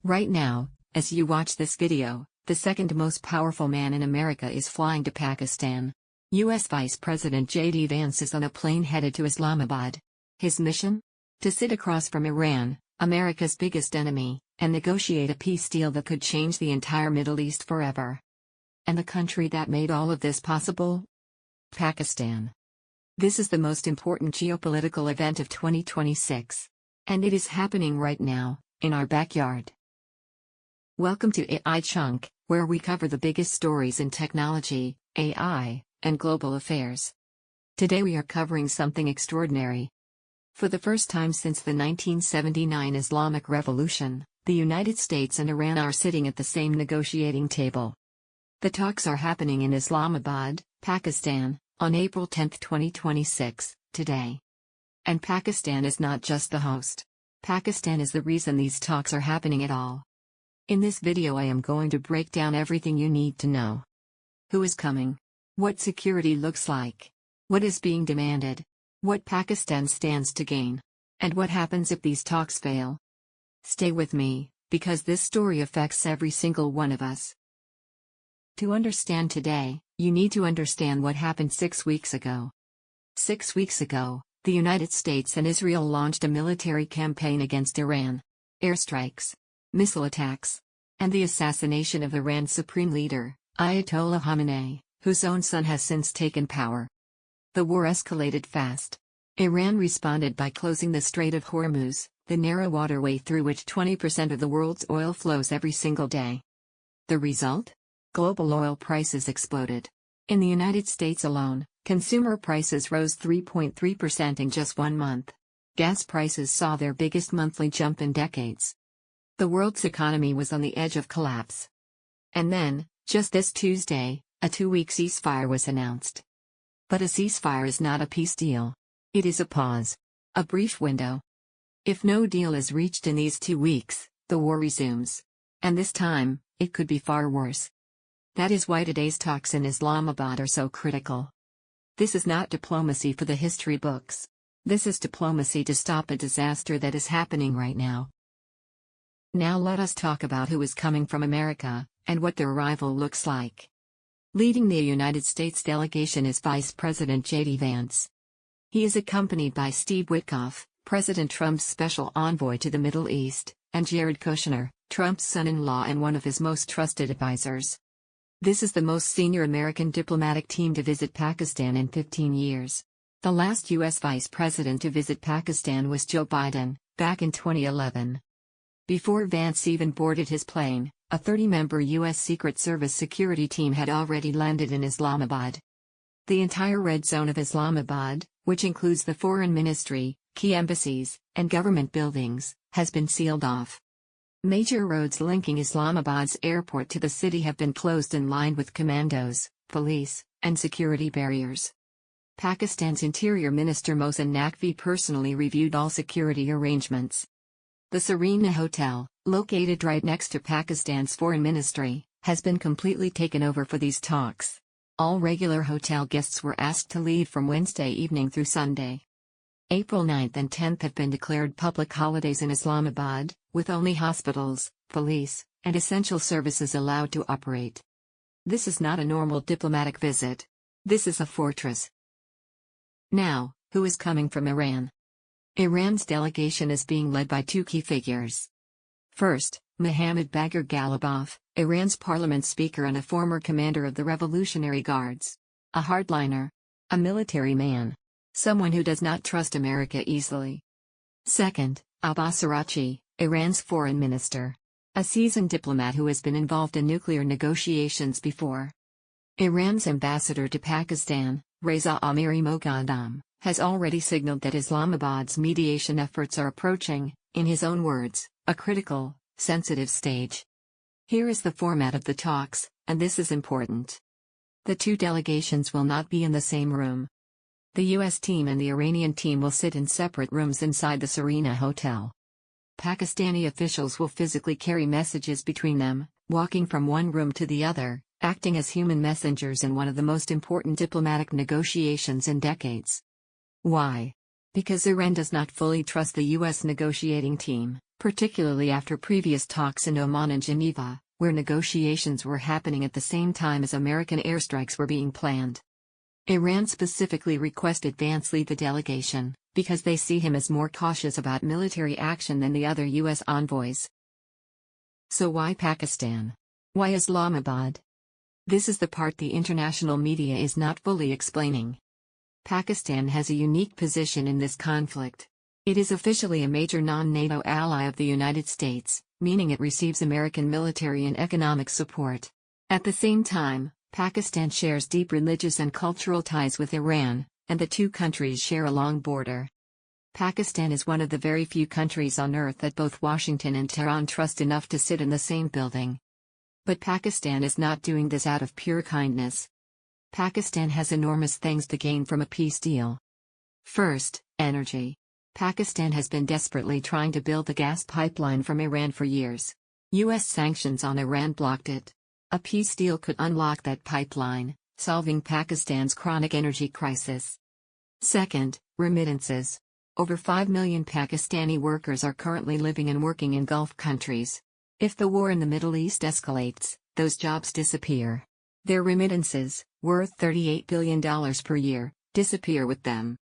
Right now, as you watch this video, the second most powerful man in America is flying to Pakistan. U.S. Vice President JD Vance is on a plane headed to Islamabad. His mission? To sit across from Iran, America's biggest enemy, and negotiate a peace deal that could change the entire Middle East forever. And the country that made all of this possible? Pakistan. This is the most important geopolitical event of 2026. And it is happening right now, in our backyard. Welcome to AI Chunk, where we cover the biggest stories in technology, AI, and global affairs. Today we are covering something extraordinary. For the first time since the 1979 Islamic Revolution, the United States and Iran are sitting at the same negotiating table. The talks are happening in Islamabad, Pakistan, on April 10, 2026, today. And Pakistan is not just the host. Pakistan is the reason these talks are happening at all. In this video I am going to break down everything you need to know. Who is coming? What security looks like? What is being demanded? What Pakistan stands to gain? And what happens if these talks fail? Stay with me, because this story affects every single one of us. To understand today, you need to understand what happened 6 weeks ago. 6 weeks ago, the United States and Israel launched a military campaign against Iran. Airstrikes, missile attacks, and the assassination of Iran's supreme leader, Ayatollah Khamenei, whose own son has since taken power. The war escalated fast. Iran responded by closing the Strait of Hormuz, the narrow waterway through which 20% of the world's oil flows every single day. The result? Global oil prices exploded. In the United States alone, consumer prices rose 3.3% in just 1 month. Gas prices saw their biggest monthly jump in decades. The world's economy was on the edge of collapse. And then, just this Tuesday, a 2-week ceasefire was announced. But a ceasefire is not a peace deal. It is a pause. A brief window. If no deal is reached in these 2 weeks, the war resumes. And this time, it could be far worse. That is why today's talks in Islamabad are so critical. This is not diplomacy for the history books. This is diplomacy to stop a disaster that is happening right now. Now let us talk about who is coming from America, and what their arrival looks like. Leading the United States delegation is Vice President JD Vance. He is accompanied by Steve Witkoff, President Trump's special envoy to the Middle East, and Jared Kushner, Trump's son-in-law and one of his most trusted advisors. This is the most senior American diplomatic team to visit Pakistan in 15 years. The last U.S. vice president to visit Pakistan was Joe Biden, back in 2011. Before Vance even boarded his plane, a 30-member U.S. Secret Service security team had already landed in Islamabad. The entire red zone of Islamabad, which includes the foreign ministry, key embassies, and government buildings, has been sealed off. Major roads linking Islamabad's airport to the city have been closed and lined with commandos, police, and security barriers. Pakistan's Interior Minister Mohsin Naqvi personally reviewed all security arrangements. The Serena Hotel, located right next to Pakistan's foreign ministry, has been completely taken over for these talks. All regular hotel guests were asked to leave from Wednesday evening through Sunday. April 9th and 10th have been declared public holidays in Islamabad, with only hospitals, police, and essential services allowed to operate. This is not a normal diplomatic visit. This is a fortress. Now, who is coming from Iran? Iran's delegation is being led by 2 key figures. First, Mohammad Bagher Ghalibaf, Iran's parliament speaker and a former commander of the Revolutionary Guards. A hardliner. A military man. Someone who does not trust America easily. Second, Abbas Araghchi, Iran's foreign minister. A seasoned diplomat who has been involved in nuclear negotiations before. Iran's ambassador to Pakistan, Reza Amiri Moghadam, has already signaled that Islamabad's mediation efforts are approaching, in his own words, a critical, sensitive stage. Here is the format of the talks, and this is important. The 2 delegations will not be in the same room. The U.S. team and the Iranian team will sit in separate rooms inside the Serena Hotel. Pakistani officials will physically carry messages between them, walking from one room to the other, acting as human messengers in one of the most important diplomatic negotiations in decades. Why? Because Iran does not fully trust the U.S. negotiating team, particularly after previous talks in Oman and Geneva, where negotiations were happening at the same time as American airstrikes were being planned. Iran specifically requested Vance lead the delegation, because they see him as more cautious about military action than the other U.S. envoys. So why Pakistan? Why Islamabad? This is the part the international media is not fully explaining. Pakistan has a unique position in this conflict. It is officially a major non-NATO ally of the United States, meaning it receives American military and economic support. At the same time, Pakistan shares deep religious and cultural ties with Iran, and the two countries share a long border. Pakistan is one of the very few countries on earth that both Washington and Tehran trust enough to sit in the same building. But Pakistan is not doing this out of pure kindness. Pakistan has enormous things to gain from a peace deal. First, energy. Pakistan has been desperately trying to build the gas pipeline from Iran for years. U.S. sanctions on Iran blocked it. A peace deal could unlock that pipeline, solving Pakistan's chronic energy crisis. Second, remittances. Over 5 million Pakistani workers are currently living and working in Gulf countries. If the war in the Middle East escalates, those jobs disappear. Their remittances, worth $38 billion per year, disappear with them.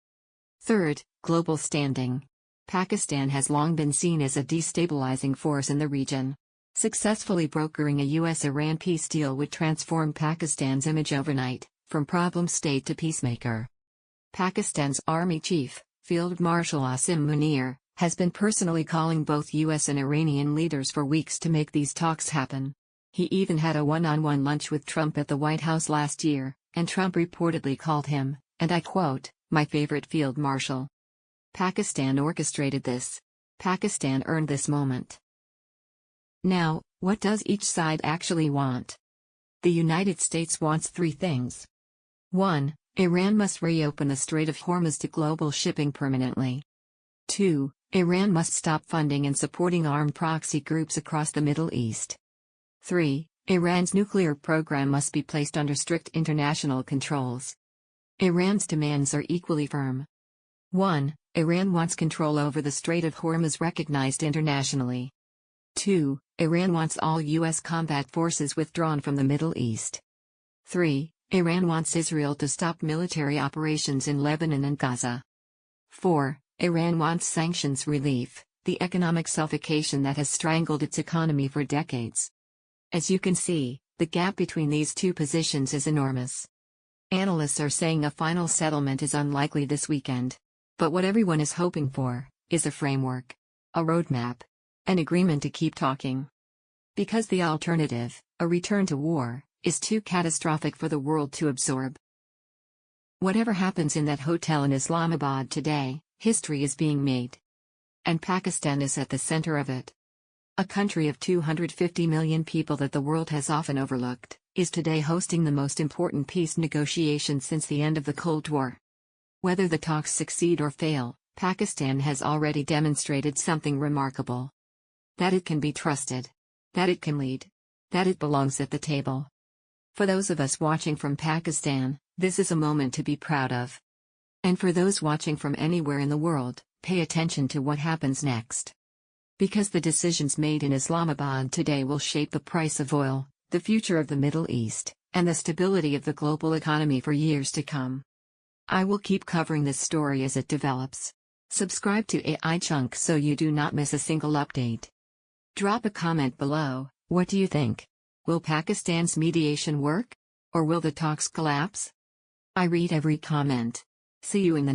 Third, global standing. Pakistan has long been seen as a destabilizing force in the region. Successfully brokering a U.S.-Iran peace deal would transform Pakistan's image overnight, from problem state to peacemaker. Pakistan's Army Chief, Field Marshal Asim Munir, has been personally calling both U.S. and Iranian leaders for weeks to make these talks happen. He even had a one-on-one lunch with Trump at the White House last year, and Trump reportedly called him, and I quote, "my favorite field marshal." Pakistan orchestrated this. Pakistan earned this moment. Now, what does each side actually want? The United States wants three things. 1. Iran must reopen the Strait of Hormuz to global shipping permanently. 2. Iran must stop funding and supporting armed proxy groups across the Middle East. 3. Iran's nuclear program must be placed under strict international controls. Iran's demands are equally firm. 1. Iran wants control over the Strait of Hormuz recognized internationally. 2. Iran wants all U.S. combat forces withdrawn from the Middle East. 3. Iran wants Israel to stop military operations in Lebanon and Gaza. 4. Iran wants sanctions relief, the economic suffocation that has strangled its economy for decades. As you can see, the gap between these two positions is enormous. Analysts are saying a final settlement is unlikely this weekend. But what everyone is hoping for is a framework, a roadmap, an agreement to keep talking. Because the alternative, a return to war, is too catastrophic for the world to absorb. Whatever happens in that hotel in Islamabad today, history is being made. And Pakistan is at the center of it. A country of 250 million people that the world has often overlooked, is today hosting the most important peace negotiations since the end of the Cold War. Whether the talks succeed or fail, Pakistan has already demonstrated something remarkable. That it can be trusted. That it can lead. That it belongs at the table. For those of us watching from Pakistan, this is a moment to be proud of. And for those watching from anywhere in the world, pay attention to what happens next. Because the decisions made in Islamabad today will shape the price of oil, the future of the Middle East, and the stability of the global economy for years to come. I will keep covering this story as it develops. Subscribe to AI Chunk so you do not miss a single update. Drop a comment below. What do you think? Will Pakistan's mediation work? Or will the talks collapse? I read every comment. See you in the